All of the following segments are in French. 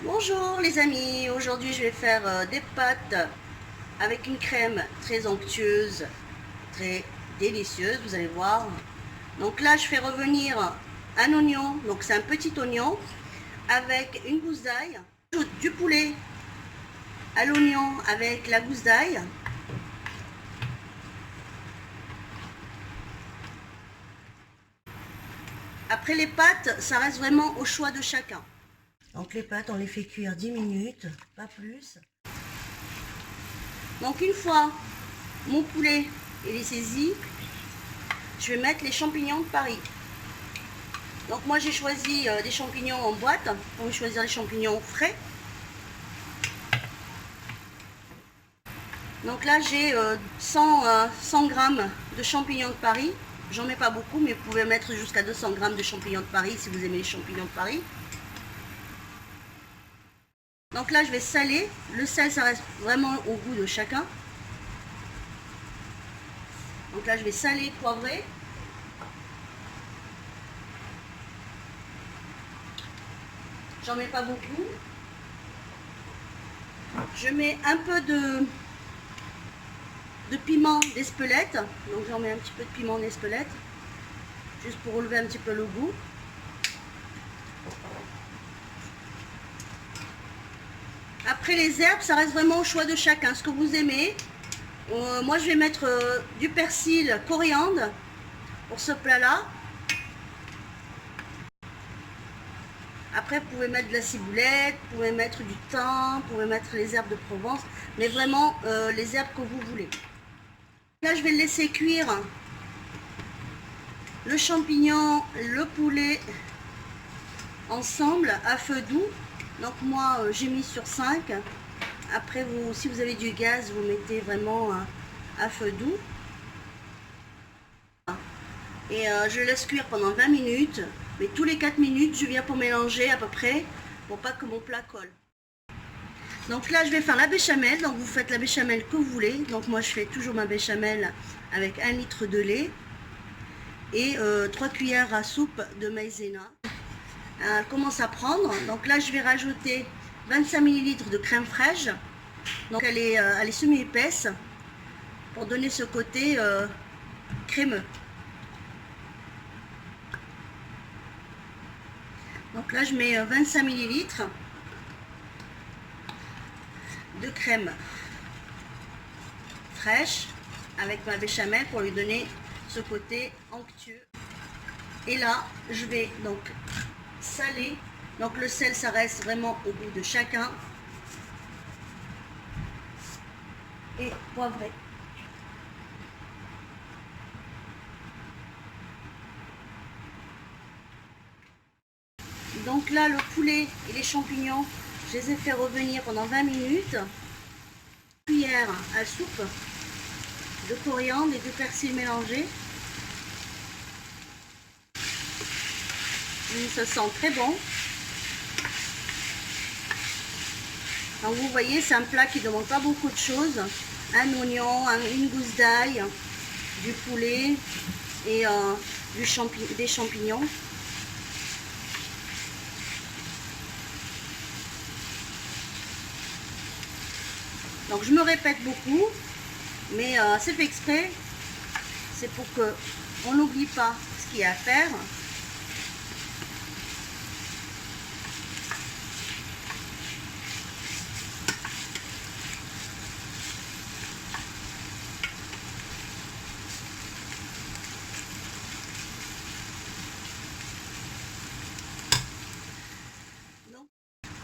Bonjour les amis, aujourd'hui je vais faire des pâtes avec une crème très onctueuse, très délicieuse, vous allez voir. Donc là je fais revenir un oignon, donc c'est un petit oignon avec une gousse d'ail. J'ajoute du poulet à l'oignon avec la gousse d'ail. Après les pâtes, ça reste vraiment au choix de chacun. Donc les pâtes, on les fait cuire 10 minutes, pas plus. Donc une fois mon poulet est saisi, je vais mettre les champignons de Paris. Donc moi j'ai choisi des champignons en boîte, on va choisir les champignons frais. Donc là j'ai 100 grammes de champignons de Paris. J'en mets pas beaucoup, mais vous pouvez mettre jusqu'à 200 grammes de champignons de Paris si vous aimez les champignons de Paris. Donc là je vais saler. Le sel ça reste vraiment au goût de chacun. Donc là je vais saler, poivrer. J'en mets pas beaucoup. Je mets un peu de piment d'Espelette. Donc j'en mets un petit peu de piment d'Espelette. Juste pour relever un petit peu le goût. Après les herbes, ça reste vraiment au choix de chacun, ce que vous aimez. Moi je vais mettre du persil, coriandre pour ce plat-là. Après vous pouvez mettre de la ciboulette, vous pouvez mettre du thym, vous pouvez mettre les herbes de Provence, mais vraiment les herbes que vous voulez. Là je vais laisser cuire le champignon, le poulet ensemble à feu doux. Donc moi j'ai mis sur 5. Après vous, si vous avez du gaz, vous mettez vraiment à feu doux. Et je laisse cuire pendant 20 minutes. Mais tous les 4 minutes, je viens pour mélanger à peu près, pour pas que mon plat colle. Donc là, je vais faire la béchamel. Donc vous faites la béchamel que vous voulez. Donc moi, je fais toujours ma béchamel avec 1 litre de lait et 3 cuillères à soupe de maïzena. Elle commence à prendre. Donc là, je vais rajouter 25 ml de crème fraîche. Donc elle est semi-épaisse pour donner ce côté crémeux. Donc là, je mets 25 ml de crème fraîche avec ma béchamel pour lui donner ce côté onctueux. Et là, je vais donc saler. Donc le sel, ça reste vraiment au goût de chacun. Et poivrer. Donc là, le poulet et les champignons, je les ai fait revenir pendant 20 minutes. Une cuillère à soupe de coriandre et de persil mélangé. Ça sent très bon. Donc vous voyez, c'est un plat qui ne demande pas beaucoup de choses. Un oignon, une gousse d'ail, du poulet et des champignons. Donc je me répète beaucoup, mais c'est fait exprès. C'est pour qu'on n'oublie pas ce qu'il y a à faire.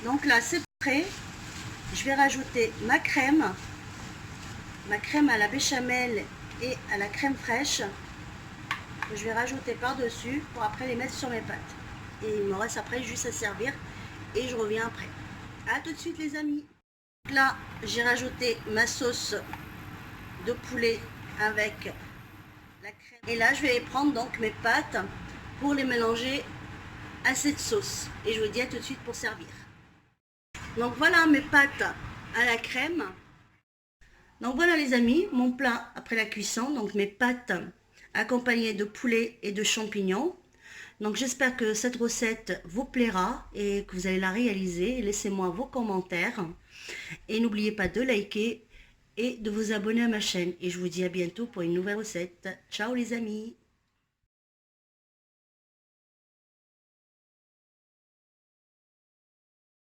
Donc là c'est prêt. Je vais rajouter ma crème à la béchamel et à la crème fraîche. Que je vais rajouter par-dessus pour après les mettre sur mes pâtes. Et il me reste après juste à servir et je reviens après. A tout de suite les amis. Là j'ai rajouté ma sauce de poulet avec la crème. Et là je vais prendre donc mes pâtes pour les mélanger à cette sauce. Et je vous dis à tout de suite pour servir. Donc voilà mes pâtes à la crème. Donc voilà les amis, mon plat après la cuisson. Donc mes pâtes accompagnées de poulet et de champignons. Donc j'espère que cette recette vous plaira et que vous allez la réaliser. Laissez-moi vos commentaires et n'oubliez pas de liker et de vous abonner à ma chaîne. Et je vous dis à bientôt pour une nouvelle recette. Ciao les amis!